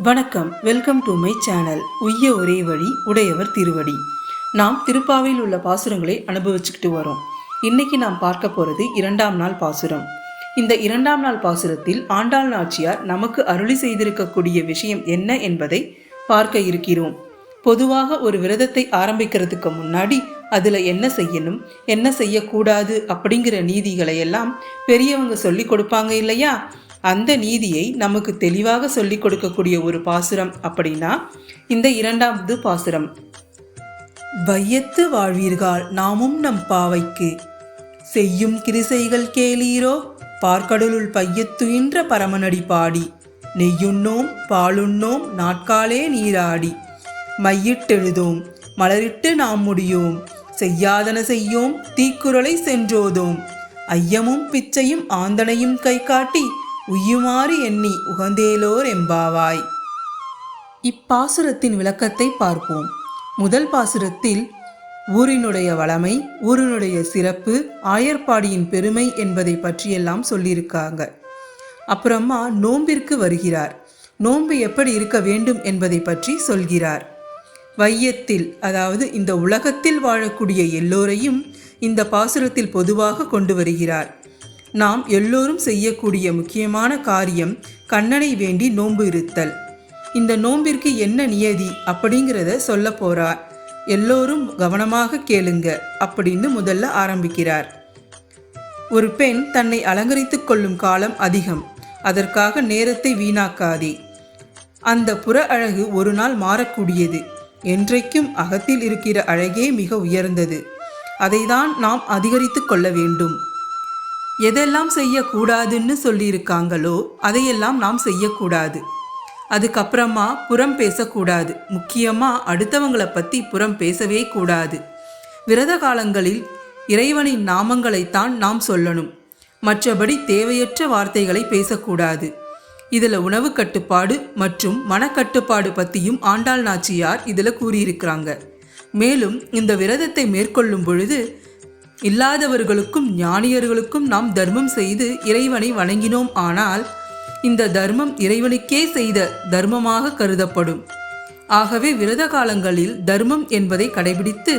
வணக்கம், welcome to my channel. உய்ய ஒரே வழி உடையவர் திருவடி. நாம் திருப்பாவையில் உள்ள பாசுரங்களை அனுபவிச்சுக்கிட்டு வரோம். இன்னைக்கு நாம் பார்க்க போகிறது 2ஆம் நாள் பாசுரம். இந்த 2ஆம் நாள் பாசுரத்தில் ஆண்டாள் நாச்சியார் நமக்கு அருளி செய்திருக்கக்கூடிய விஷயம் என்ன என்பதை பார்க்க இருக்கிறோம். பொதுவாக ஒரு விரதத்தை ஆரம்பிக்கிறதுக்கு முன்னாடி அதில் என்ன செய்யணும், என்ன செய்யக்கூடாது அப்படிங்கிற நீதிகளை எல்லாம் பெரியவங்க சொல்லி கொடுப்பாங்க இல்லையா? அந்த நீதியை நமக்கு தெளிவாக சொல்லிக் கொடுக்கக்கூடிய ஒரு பாசுரம் அப்படின்னா இந்த 2வது பாசுரம். வையத்து வாழ்வீர்கள் நாமும் நம் பாவைக்கு செய்யும் கிரிசைகள் கேளீரோ பார்க்கடலுள் பையத்துயின்ற பரமனடி பாடி நெய்யுண்ணோம் பாலுண்ணோம் நாட்காலே நீராடி மையிட்டெழுதோம் மலரிட்டு நாம் முடியோம் செய்யாதன செய்யோம் தீக்குறளை சென்றோதோம் ஐயமும் பிச்சையும் ஆந்தனையும் கை காட்டி உய்யுமாறு எண்ணி உகந்தேலோர் எம்பாவாய். இப்பாசுரத்தின் விளக்கத்தை பார்ப்போம். முதல் பாசுரத்தில் ஊரினுடைய வளமை, ஊரினுடைய சிறப்பு, ஆயர்பாடியின் பெருமை என்பதை பற்றியெல்லாம் சொல்லியிருக்காங்க. அப்புறமா நோம்பிற்கு வருகிறார். நோன்பு எப்படி இருக்க வேண்டும் என்பதை பற்றி சொல்கிறார். வையத்தில், அதாவது இந்த உலகத்தில் வாழக்கூடிய எல்லோரையும் இந்த பாசுரத்தில் பொதுவாக கொண்டு வருகிறார். நாம் எல்லோரும் செய்யக்கூடிய முக்கியமான காரியம் கண்ணனை வேண்டி நோன்பு இருத்தல். இந்த நோம்பிற்கு என்ன நியதி அப்படிங்கிறத சொல்ல போறார். எல்லோரும் கவனமாக கேளுங்க அப்படின்னு முதல்ல ஆரம்பிக்கிறார். ஒரு பெண் தன்னை அலங்கரித்துக் கொள்ளும் காலம் அதிகம். அதற்காக நேரத்தை வீணாக்காதே. அந்த புற அழகு ஒரு நாள் மாறக்கூடியது. என்றைக்கும் அகத்தில் இருக்கிற அழகே மிக உயர்ந்தது. அதைதான் நாம் அதிகரித்து கொள்ள வேண்டும். எதெல்லாம் செய்யக்கூடாதுன்னு சொல்லியிருக்காங்களோ அதையெல்லாம் நாம் செய்யக்கூடாது. அதுக்கப்புறமா புறம் பேசக்கூடாது. முக்கியமாக அடுத்தவங்களை பற்றி புறம் பேசவே கூடாது. விரத காலங்களில் இறைவனின் நாமங்களைத்தான் நாம் சொல்லணும். மற்றபடி தேவையற்ற வார்த்தைகளை பேசக்கூடாது. இதில் உணவு கட்டுப்பாடு மற்றும் மனக்கட்டுப்பாடு பற்றியும் ஆண்டாள் நாச்சியார் இதில் கூறியிருக்கிறாங்க. மேலும் இந்த விரதத்தை மேற்கொள்ளும் பொழுது இல்லாதவர்களுக்கும் ஞானியர்களுக்கும் நாம் தர்மம் செய்து இறைவனை வணங்கினோம். ஆனால் இந்த தர்மம் இறைவனுக்கே செய்த தர்மமாக கருதப்படும். ஆகவே விரத காலங்களில் தர்மம் என்பதை கடைபிடித்து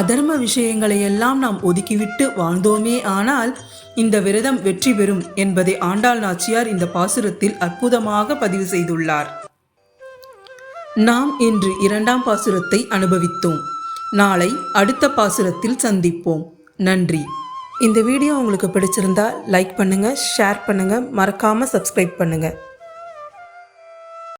அதர்ம விஷயங்களையெல்லாம் நாம் ஒதுக்கிவிட்டு வாழ்ந்தோமே ஆனால் இந்த விரதம் வெற்றி பெறும் என்பதை ஆண்டாள் நாச்சியார் இந்த பாசுரத்தில் அற்புதமாக பதிவு செய்துள்ளார். நாம் இன்று 2ஆம் பாசுரத்தை அனுபவித்தோம். நாளை அடுத்த பாசுரத்தில் சந்திப்போம். நன்றி. இந்த வீடியோ உங்களுக்கு பிடிச்சிருந்தா லைக் பண்ணுங்க, ஷேர் பண்ணுங்க, மறக்காம சப்ஸ்கிரைப் பண்ணுங்க.